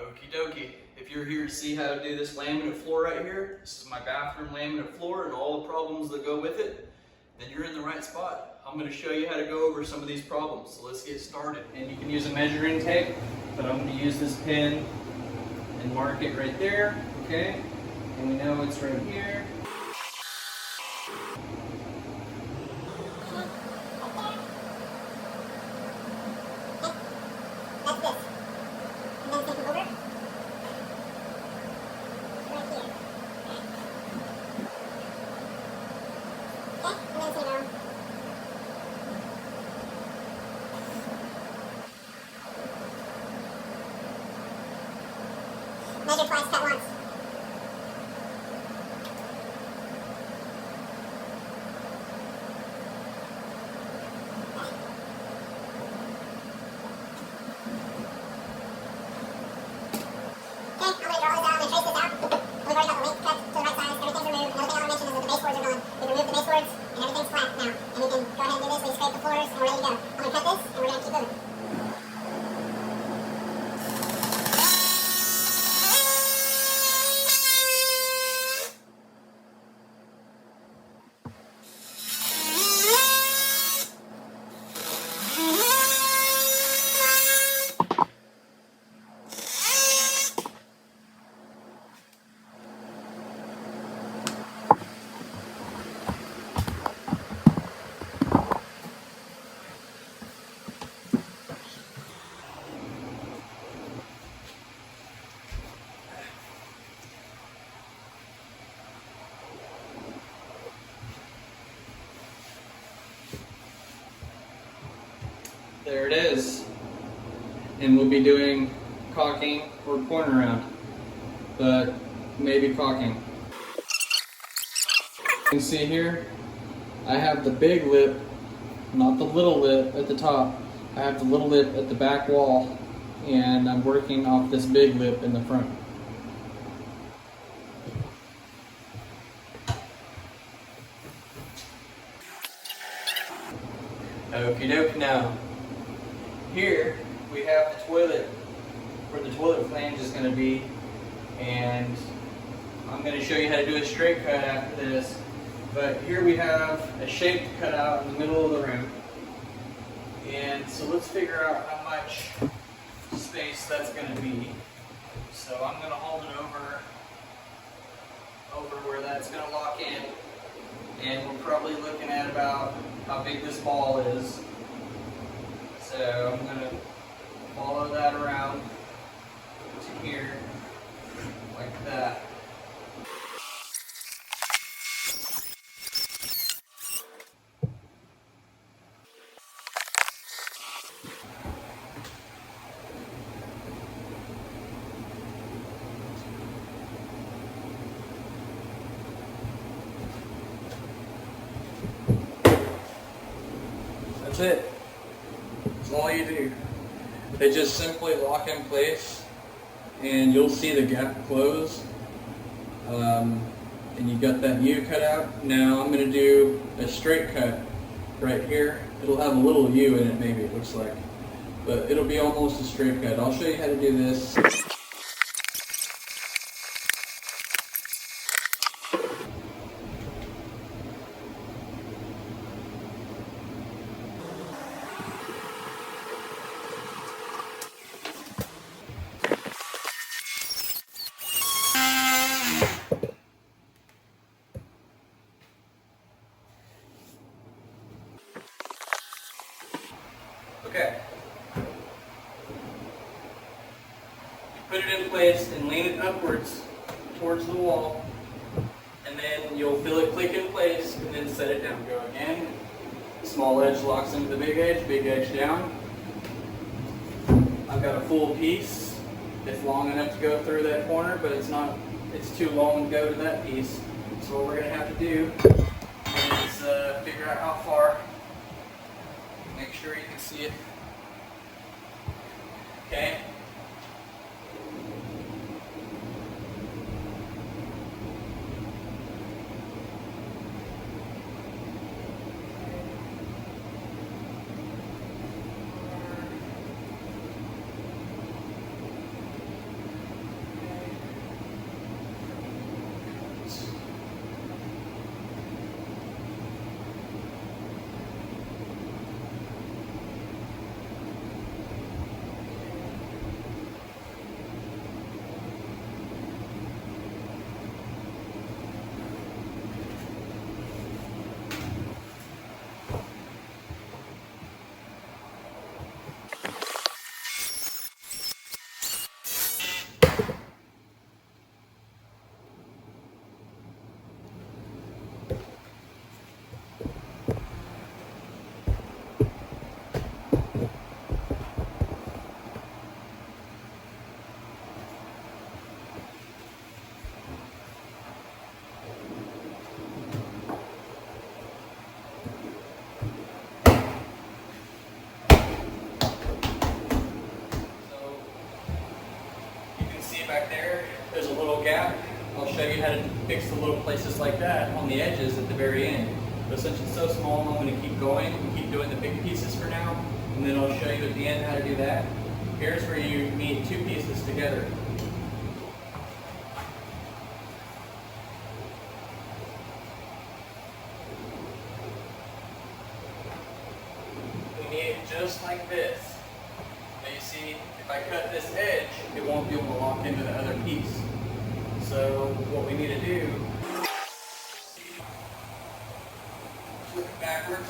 Okie dokie. If you're here to see how to do this laminate floor right here, this is my bathroom laminate floor and all the problems that go with it, then you're in the right spot. I'm going to show you how to go over some of these problems. So let's get started. And you can use a measuring tape, but I'm going to use this pen and mark it right there, okay? And we know it's right here. Measure twice, cut once. Okay, I'm going to draw this down and trace this out. We've already got the length cut to the right size. Everything's removed. Another thing I want to mention is that the baseboards are gone. We've removed the baseboards and everything's flat now. And we can go ahead and do this. We scrape the floors and we're ready to go. I'm going to cut this and we're going to keep moving. There it is. And we'll be doing caulking or point around, but maybe caulking. You can see here, I have the big lip, not the little lip at the top. I have the little lip at the back wall, and I'm working off this big lip in the front. Okie doke now. Here we have the toilet, where the toilet flange is going to be, and I'm going to show you how to do a straight cut after this. But here we have a shape to cut out in the middle of the room, and so let's figure out how much space that's going to be. So I'm going to hold it over where that's going to lock in, and we're probably looking at about how big this ball is. So I'm going to follow that around to here, like that. That's it. That's all you do. They just simply lock in place and you'll see the gap close. And you got that U cut out. Now I'm going to do a straight cut right here. It'll have a little U in it, maybe it looks like. But it'll be almost a straight cut. I'll show you how to do this. Okay. Put it in place and lean it upwards towards the wall, and then you'll feel it click in place and then set it down. Go again. Small edge locks into the big edge down. I've got a full piece. It's long enough to go through that corner, but it's too long to go to that piece. So what we're going to have to do is figure out how far. Make sure you can see it. Okay. back there, there's a little gap. I'll show you how to fix the little places like that on the edges at the very end. But since it's so small, I'm going to keep going and keep doing the big pieces for now, and then I'll show you at the end how to do that. Here's where you meet two pieces together. We need it just like this. Now you see, if I cut this edge, it won't be able to lock into the other piece. So what we need to do, flip it backwards.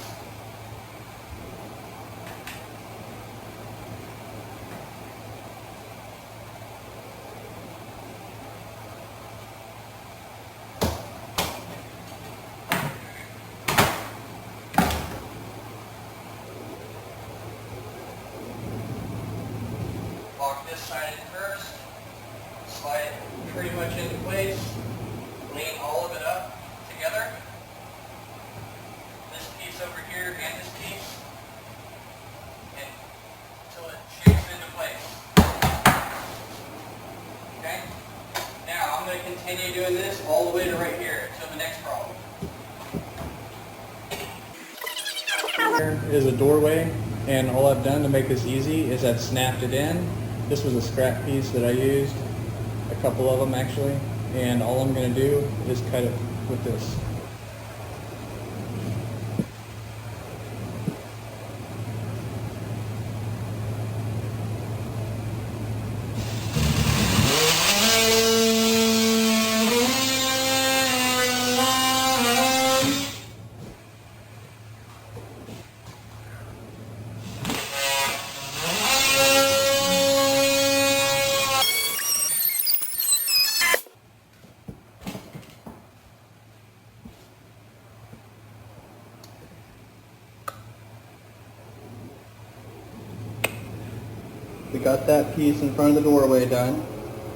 Lock this side in first, slide it pretty much into place, lean all of it up together, this piece over here and this piece, and until it shapes into place. Okay? Now I'm going to continue doing this all the way to right here until the next problem. Here is a doorway, and all I've done to make this easy is I've snapped it in. This was a scrap piece that I used, a couple of them actually, and all I'm going to do is cut it with this. We got that piece in front of the doorway done,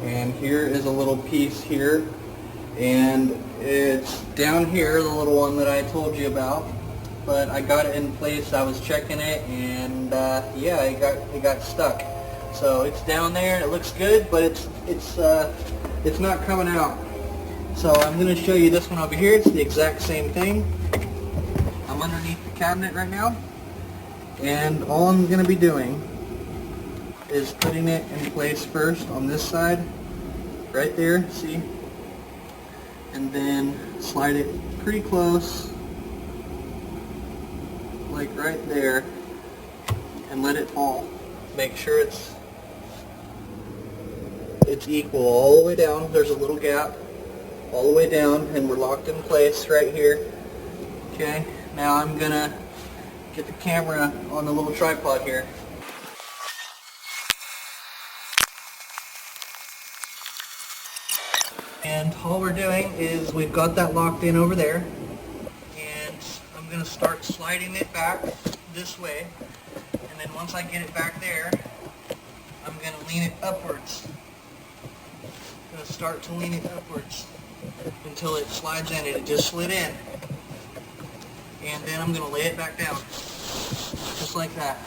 and here is a little piece here, and it's down here, the little one that I told you about, but I got it in place. I was checking it, and yeah, it got stuck. So it's down there and it looks good, but it's not coming out. So I'm going to show you this one over here. It's the exact same thing. I'm underneath the cabinet right now, and all I'm going to be doing is putting it in place first on this side, right there, see? And then slide it pretty close, like right there, and let it fall. Make sure it's equal all the way down. There's a little gap all the way down, and we're locked in place right here. Okay, now I'm gonna get the camera on the little tripod here. And all we're doing is we've got that locked in over there, and I'm going to start sliding it back this way, and then once I get it back there, I'm going to lean it upwards. I'm going to start to lean it upwards until it slides in. It just slid in, and then I'm going to lay it back down, just like that.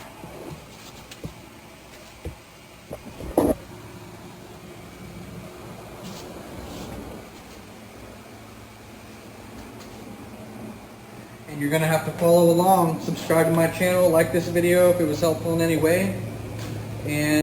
And you're going to have to follow along. Subscribe to my channel, like this video if it was helpful in any way, and